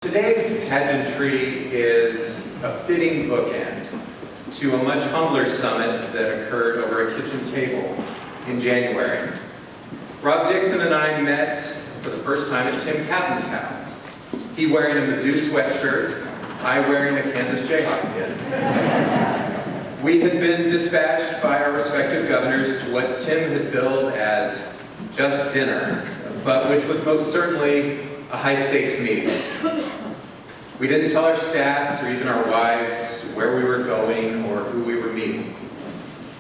Today's pageantry is a fitting bookend to a much humbler summit that occurred over a kitchen table in January. Rob Dixon and I met for the first time at Tim Captain's house. He wearing a Mizzou sweatshirt, I wearing a Kansas Jayhawk pin. We had been dispatched by our respective governors to what Tim had billed as just dinner, but which was most certainly a high-stakes meeting. We didn't tell our staffs or even our wives where we were going or who we were meeting.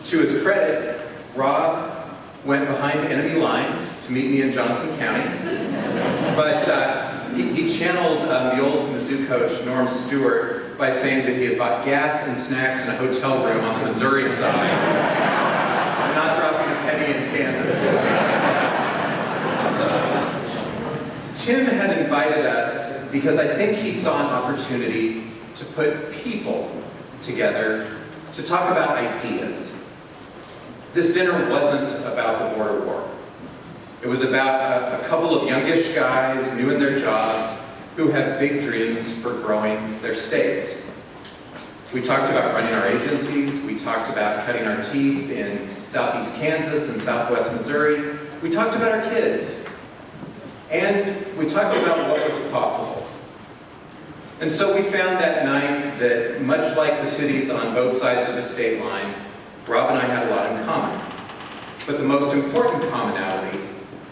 To his credit, Rob went behind enemy lines to meet me in Johnson County, but he channeled the old Mizzou coach, Norm Stewart, by saying that he had bought gas and snacks in a hotel room on the Missouri side, not dropping a penny in Kansas. Tim had invited us because I think he saw an opportunity to put people together to talk about ideas. This dinner wasn't about the border war. It was about a couple of youngish guys new in their jobs who have big dreams for growing their states. We talked about running our agencies. We talked about cutting our teeth in southeast Kansas and southwest Missouri. We talked about our kids. And we talked about what was possible. And so we found that night that, much like the cities on both sides of the state line, Rob and I had a lot in common. But the most important commonality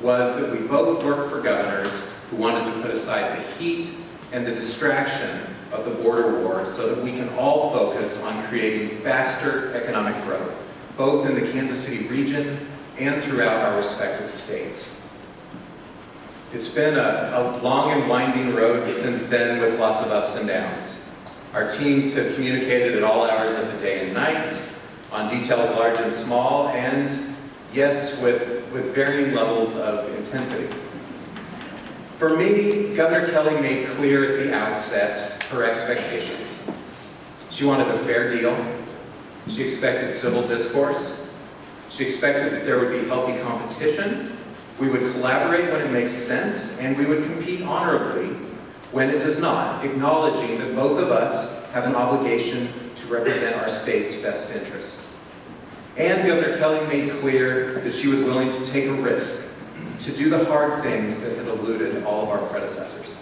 was that we both worked for governors who wanted to put aside the heat and the distraction of the border war so that we can all focus on creating faster economic growth, both in the Kansas City region and throughout our respective states. It's been a long and winding road since then with lots of ups and downs. Our teams have communicated at all hours of the day and night, on details large and small, and yes, with varying levels of intensity. For me, Governor Kelly made clear at the outset her expectations. She wanted a fair deal. She expected civil discourse. She expected that there would be healthy competition. We would collaborate when it makes sense, and we would compete honorably when it does not, acknowledging that both of us have an obligation to represent our state's best interests. And Governor Kelly made clear that she was willing to take a risk, to do the hard things that had eluded all of our predecessors.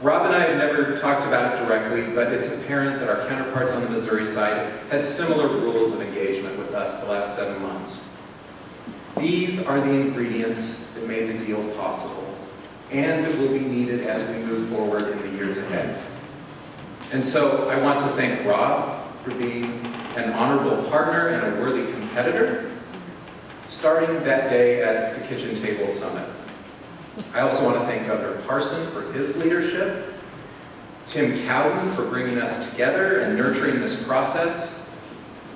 Rob and I have never talked about it directly, but it's apparent that our counterparts on the Missouri side had similar rules of engagement with us the last 7 months. These are the ingredients that made the deal possible, and that will be needed as we move forward in the years ahead. And so I want to thank Rob for being an honorable partner and a worthy competitor, starting that day at the Kitchen Table Summit. I also want to thank Governor Parson for his leadership, Tim Cowden for bringing us together and nurturing this process,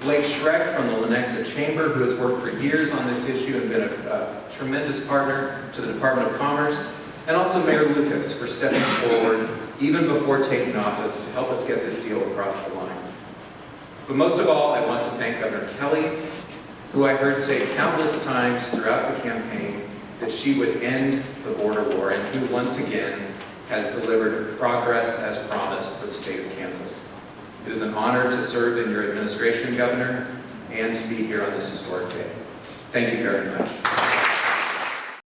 Blake Schreck from the Lenexa Chamber, who has worked for years on this issue and been a tremendous partner to the Department of Commerce, and also Mayor Lucas for stepping forward even before taking office to help us get this deal across the line. But most of all, I want to thank Governor Kelly, who I heard say countless times throughout the campaign that she would end the border war, and who once again has delivered progress as promised for the state of Kansas. It is an honor to serve in your administration, Governor, and to be here on this historic day. Thank you very much.